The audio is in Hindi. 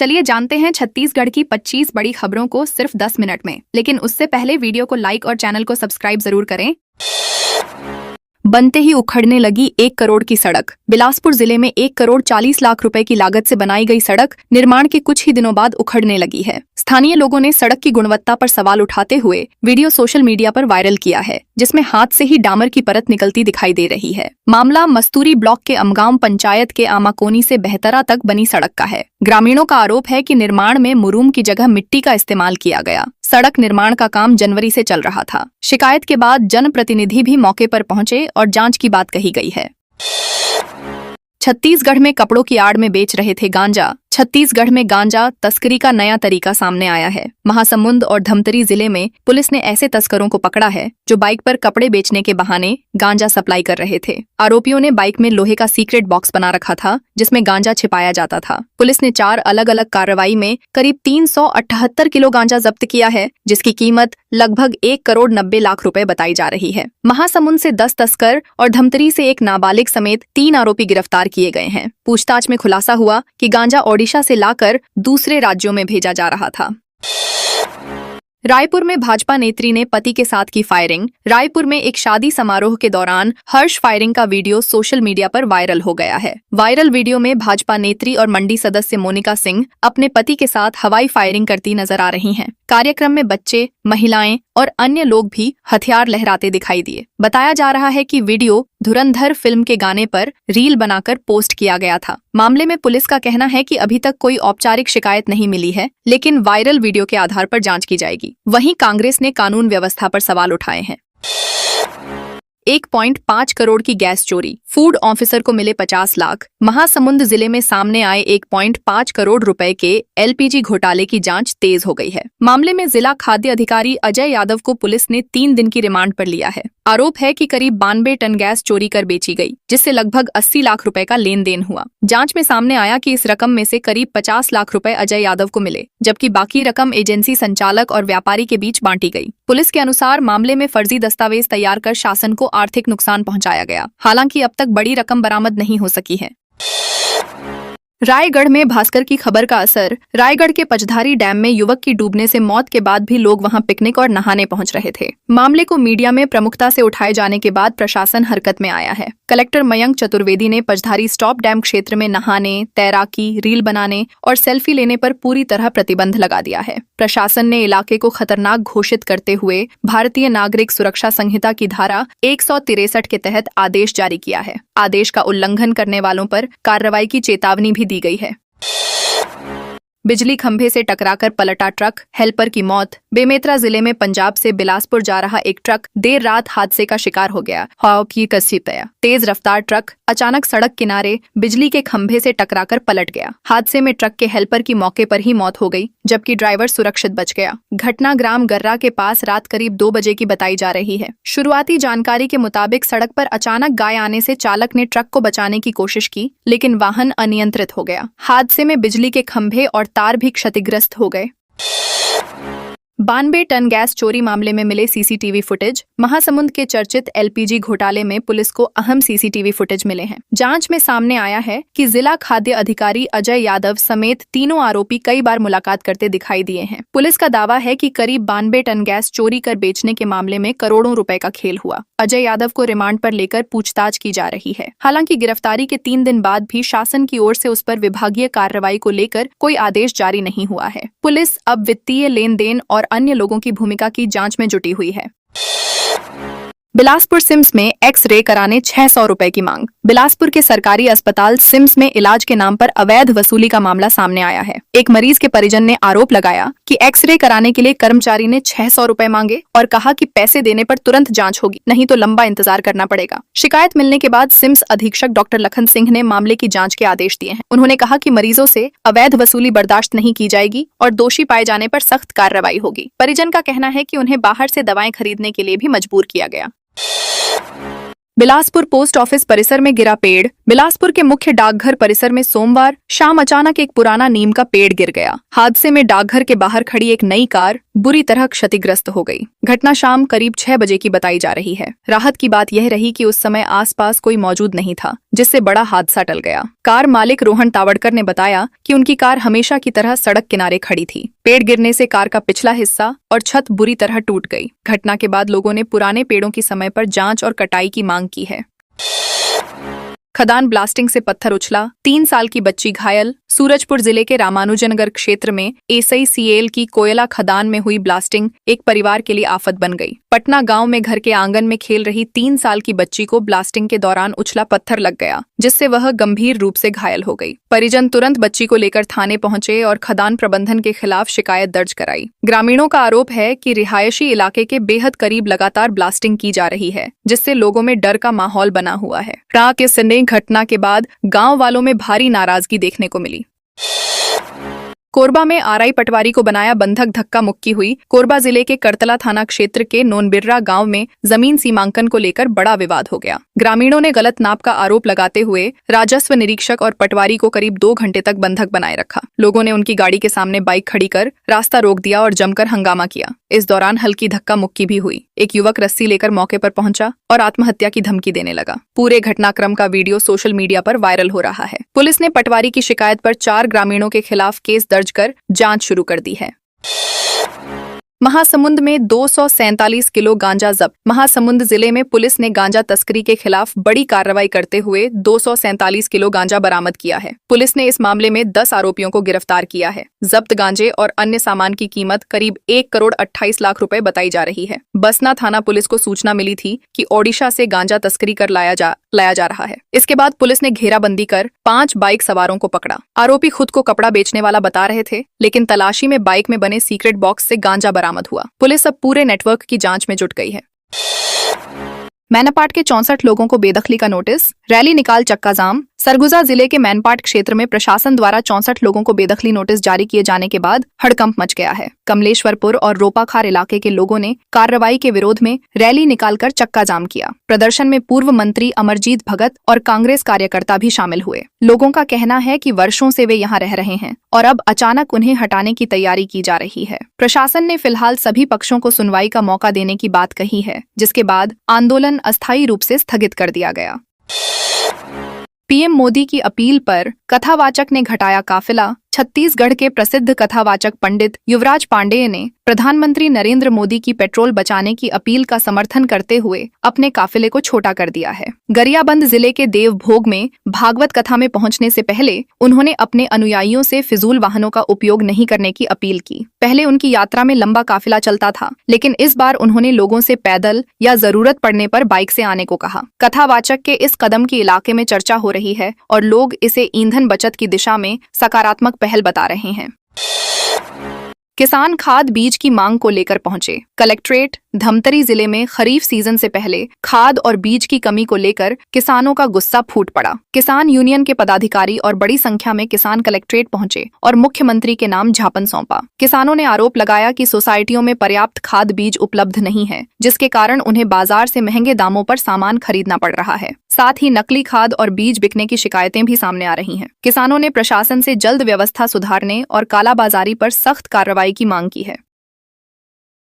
चलिए जानते हैं छत्तीसगढ़ की 25 बड़ी खबरों को सिर्फ 10 मिनट में। लेकिन उससे पहले वीडियो को लाइक और चैनल को सब्सक्राइब जरूर करें। बनते ही उखड़ने लगी 1 करोड़ की सड़क। बिलासपुर जिले में 1 करोड़ 40 लाख रुपए की लागत से बनाई गई सड़क निर्माण के कुछ ही दिनों बाद उखड़ने लगी है। स्थानीय लोगों ने सड़क की गुणवत्ता पर सवाल उठाते हुए वीडियो सोशल मीडिया पर वायरल किया है, जिसमें हाथ से ही डामर की परत निकलती दिखाई दे रही है। मामला मस्तूरी ब्लॉक के अमगांव पंचायत के आमाकोनी से बेहतरा तक बनी सड़क का है। ग्रामीणों का आरोप है कि निर्माण में मुरूम की जगह मिट्टी का इस्तेमाल किया गया। सड़क निर्माण का काम जनवरी से चल रहा था। शिकायत के बाद जनप्रतिनिधि भी मौके पर पहुंचे और जांच की बात कही गई है। छत्तीसगढ़ में कपड़ों की आड़ में बेच रहे थे गांजा। छत्तीसगढ़ में गांजा तस्करी का नया तरीका सामने आया है। महासमुंद और धमतरी जिले में पुलिस ने ऐसे तस्करों को पकड़ा है जो बाइक पर कपड़े बेचने के बहाने गांजा सप्लाई कर रहे थे। आरोपियों ने बाइक में लोहे का सीक्रेट बॉक्स बना रखा था, जिसमें गांजा छिपाया जाता था। पुलिस ने 4 अलग अलग कार्रवाई में करीब 378 किलो गांजा जब्त किया है, जिसकी कीमत लगभग 1 करोड़ 90 लाख रुपए बताई जा रही है। महासमुंद से 10 तस्कर और धमतरी से एक नाबालिग समेत 3 आरोपी गिरफ्तार किए गए हैं। पूछताछ में खुलासा हुआ कि गांजा ओडिशा से लाकर दूसरे राज्यों में भेजा जा रहा था। रायपुर में भाजपा नेत्री ने पति के साथ की फायरिंग। रायपुर में एक शादी समारोह के दौरान हर्ष फायरिंग का वीडियो सोशल मीडिया पर वायरल हो गया है। वायरल वीडियो में भाजपा नेत्री और मंडी सदस्य मोनिका सिंह अपने पति के साथ हवाई फायरिंग करती नजर आ रही हैं। कार्यक्रम में बच्चे, महिलाएं और अन्य लोग भी हथियार लहराते दिखाई दिए। बताया जा रहा है कि वीडियो धुरंधर फिल्म के गाने पर रील बनाकर पोस्ट किया गया था। मामले में पुलिस का कहना है कि अभी तक कोई औपचारिक शिकायत नहीं मिली है, लेकिन वायरल वीडियो के आधार पर जांच की जाएगी। वहीं कांग्रेस ने कानून व्यवस्था पर सवाल उठाए हैं। 1.5 करोड़ की गैस चोरी, फूड ऑफिसर को मिले 50 लाख। महासमुंद जिले में सामने आए 1.5 करोड़ रुपए के एलपीजी घोटाले की जांच तेज हो गई है। मामले में जिला खाद्य अधिकारी अजय यादव को पुलिस ने 3 दिन की रिमांड पर लिया है। आरोप है कि करीब 92 टन गैस चोरी कर बेची गई, जिससे लगभग 80 लाख रुपए का लेन देन हुआ। जांच में सामने आया कि इस रकम में से करीब 50 लाख रुपए अजय यादव को मिले, जबकि बाकी रकम एजेंसी संचालक और व्यापारी के बीच बांटी गई। पुलिस के अनुसार मामले में फर्जी दस्तावेज तैयार कर शासन को आर्थिक नुकसान पहुंचाया गया। हालांकि अब तक बड़ी रकम बरामद नहीं हो सकी है। रायगढ़ में भास्कर की खबर का असर। रायगढ़ के पचधारी डैम में युवक की डूबने से मौत के बाद भी लोग वहां पिकनिक और नहाने पहुंच रहे थे। मामले को मीडिया में प्रमुखता से उठाए जाने के बाद प्रशासन हरकत में आया है। कलेक्टर मयंक चतुर्वेदी ने पचधारी स्टॉप डैम क्षेत्र में नहाने, तैराकी, रील बनाने और सेल्फी लेने पर पूरी तरह प्रतिबंध लगा दिया है। प्रशासन ने इलाके को खतरनाक घोषित करते हुए भारतीय नागरिक सुरक्षा संहिता की धारा 163 के तहत आदेश जारी किया है। आदेश का उल्लंघन करने वालों पर कार्रवाई की चेतावनी भी दी गई है। बिजली खंभे से टकराकर पलटा ट्रक, हेल्पर की मौत। बेमेतरा जिले में पंजाब से बिलासपुर जा रहा एक ट्रक देर रात हादसे का शिकार हो गया। तेज रफ्तार ट्रक अचानक सड़क किनारे बिजली के खंभे से टकराकर पलट गया। हादसे में ट्रक के हेल्पर की मौके पर ही मौत हो गई, जबकि ड्राइवर सुरक्षित बच गया। घटना ग्राम गर्रा के पास रात करीब 2 बजे की बताई जा रही है। शुरुआती जानकारी के मुताबिक सड़क पर अचानक गाय आने से चालक ने ट्रक को बचाने की कोशिश की, लेकिन वाहन अनियंत्रित हो गया। हादसे में बिजली के खंभे और तार भी क्षतिग्रस्त हो गए। 92 टन गैस चोरी मामले में मिले सीसीटीवी फुटेज। महासमुंद के चर्चित एलपीजी घोटाले में पुलिस को अहम सीसीटीवी फुटेज मिले हैं। जांच में सामने आया है कि जिला खाद्य अधिकारी अजय यादव समेत तीनों आरोपी कई बार मुलाकात करते दिखाई दिए हैं। पुलिस का दावा है कि करीब 92 टन गैस चोरी कर बेचने के मामले में करोड़ों रुपए का खेल हुआ। अजय यादव को रिमांड पर लेकर पूछताछ की जा रही है। हालांकि गिरफ्तारी के 3 दिन बाद भी शासन की ओर से उस पर विभागीय कार्रवाई को लेकर कोई आदेश जारी नहीं हुआ है। पुलिस अब वित्तीय लेन देन और अन्य लोगों की भूमिका की जांच में जुटी हुई है। बिलासपुर सिम्स में एक्स-रे कराने 600 रुपए की मांग। बिलासपुर के सरकारी अस्पताल सिम्स में इलाज के नाम पर अवैध वसूली का मामला सामने आया है। एक मरीज के परिजन ने आरोप लगाया कि एक्स-रे कराने के लिए कर्मचारी ने 600 रुपए मांगे और कहा कि पैसे देने पर तुरंत जांच होगी, नहीं तो लंबा इंतजार करना पड़ेगा। शिकायत मिलने के बाद सिम्स अधीक्षक डॉक्टर लखन सिंह ने मामले की जांच के आदेश दिए हैं। उन्होंने कहा कि मरीजों से अवैध वसूली बर्दाश्त नहीं की जाएगी और दोषी पाए जाने पर सख्त कार्रवाई होगी। परिजन का कहना है कि उन्हें बाहर से दवाएं खरीदने के लिए भी मजबूर किया गया। बिलासपुर पोस्ट ऑफिस परिसर में गिरा पेड़। बिलासपुर के मुख्य डाकघर परिसर में सोमवार शाम अचानक एक पुराना नीम का पेड़ गिर गया। हादसे में डाकघर के बाहर खड़ी एक नई कार बुरी तरह क्षतिग्रस्त हो गई। घटना शाम करीब 6 बजे की बताई जा रही है। राहत की बात यह रही कि उस समय आसपास कोई मौजूद नहीं था, जिससे बड़ा हादसा टल गया। कार मालिक रोहन तावड़कर ने बताया कि उनकी कार हमेशा की तरह सड़क किनारे खड़ी थी। पेड़ गिरने से कार का पिछला हिस्सा और छत बुरी तरह टूट गई। घटना के बाद लोगों ने पुराने पेड़ों की समय पर जांच और कटाई की मांग की है। खदान ब्लास्टिंग से पत्थर उछला, 3 साल की बच्ची घायल। सूरजपुर जिले के रामानुजनगर क्षेत्र में SICL की कोयला खदान में हुई ब्लास्टिंग एक परिवार के लिए आफत बन गई। पटना गांव में घर के आंगन में खेल रही 3 साल की बच्ची को ब्लास्टिंग के दौरान उछला पत्थर लग गया, जिससे वह गंभीर रूप से घायल हो गई। परिजन तुरंत बच्ची को लेकर थाने पहुंचे और खदान प्रबंधन के खिलाफ शिकायत दर्ज कराई। ग्रामीणों का आरोप है कि रिहायशी इलाके के बेहद करीब लगातार ब्लास्टिंग की जा रही है, जिससे लोगों में डर का माहौल बना हुआ है। रात के घटना के बाद गांव वालों में भारी नाराजगी देखने को मिली। कोरबा में RI पटवारी को बनाया बंधक, धक्का मुक्की हुई। कोरबा जिले के करतला थाना क्षेत्र के नोनबिर्रा गांव में जमीन सीमांकन को लेकर बड़ा विवाद हो गया। ग्रामीणों ने गलत नाप का आरोप लगाते हुए राजस्व निरीक्षक और पटवारी को करीब 2 घंटे तक बंधक बनाए रखा। लोगों ने उनकी गाड़ी के सामने बाइक खड़ी कर रास्ता रोक दिया और जमकर हंगामा किया। इस दौरान हल्की धक्का मुक्की भी हुई। एक युवक रस्सी लेकर मौके पर पहुंचा और आत्महत्या की धमकी देने लगा। पूरे घटनाक्रम का वीडियो सोशल मीडिया पर वायरल हो रहा है। पुलिस ने पटवारी की शिकायत पर 4 ग्रामीणों के खिलाफ केस दर्ज कर जांच शुरू कर दी है। महासमुंद में 247 किलो गांजा जब्त। महासमुंद जिले में पुलिस ने गांजा तस्करी के खिलाफ बड़ी कार्रवाई करते हुए 247 किलो गांजा बरामद किया है। पुलिस ने इस मामले में 10 आरोपियों को गिरफ्तार किया है। जब्त गांजे और अन्य सामान की कीमत करीब 1,28 लाख रुपए बताई जा रही है। बसना थाना पुलिस को सूचना मिली थी कि ओडिशा से गांजा तस्करी कर लाया जा रहा है। इसके बाद पुलिस ने घेराबंदी कर 5 बाइक सवारों को पकड़ा। आरोपी खुद को कपड़ा बेचने वाला बता रहे थे, लेकिन तलाशी में बाइक में बने सीक्रेट बॉक्स से गांजा बरामद हुआ। पुलिस अब पूरे नेटवर्क की जांच में जुट गई है। मैनपाट के 64 लोगों को बेदखली का नोटिस, रैली निकाल चक्का जाम। सरगुजा जिले के मैनपाट क्षेत्र में प्रशासन द्वारा 64 लोगों को बेदखली नोटिस जारी किए जाने के बाद हड़कंप मच गया है। कमलेश्वरपुर और रोपाखार इलाके के लोगों ने कार्रवाई के विरोध में रैली निकालकर चक्का जाम किया। प्रदर्शन में पूर्व मंत्री अमरजीत भगत और कांग्रेस कार्यकर्ता भी शामिल हुए। लोगों का कहना है कि वर्षों से वे यहाँ रह रहे हैं और अब अचानक उन्हें हटाने की तैयारी की जा रही है। प्रशासन ने फिलहाल सभी पक्षों को सुनवाई का मौका देने की बात कही है, जिसके बाद आंदोलन अस्थायी रूप से स्थगित कर दिया गया। PM मोदी की अपील पर कथावाचक ने घटाया काफिला। छत्तीसगढ़ के प्रसिद्ध कथावाचक पंडित युवराज पांडेय ने प्रधानमंत्री नरेंद्र मोदी की पेट्रोल बचाने की अपील का समर्थन करते हुए अपने काफिले को छोटा कर दिया है। गरियाबंद जिले के देवभोग में भागवत कथा में पहुंचने से पहले उन्होंने अपने अनुयायियों से फिजूल वाहनों का उपयोग नहीं करने की अपील की। पहले उनकी यात्रा में लंबा काफिला चलता था, लेकिन इस बार उन्होंने लोगों से पैदल या जरूरत पड़ने पर बाइक से आने को कहा। कथावाचक के इस कदम की इलाके में चर्चा हो रही है और लोग इसे ईंधन बचत की दिशा में सकारात्मक पहल बता रहे हैं। किसान खाद बीज की मांग को लेकर पहुंचे। कलेक्ट्रेट धमतरी जिले में खरीफ सीजन से पहले खाद और बीज की कमी को लेकर किसानों का गुस्सा फूट पड़ा। किसान यूनियन के पदाधिकारी और बड़ी संख्या में किसान कलेक्ट्रेट पहुंचे और मुख्यमंत्री के नाम ज्ञापन सौंपा। किसानों ने आरोप लगाया कि सोसाइटियों में पर्याप्त खाद बीज उपलब्ध नहीं है, जिसके कारण उन्हें बाजार से महंगे दामों पर सामान खरीदना पड़ रहा है। साथ ही नकली खाद और बीज बिकने की शिकायतें भी सामने आ रही हैं। किसानों ने प्रशासन से जल्द व्यवस्था सुधारने और कालाबाजारी पर सख्त कार्रवाई की मांग की है।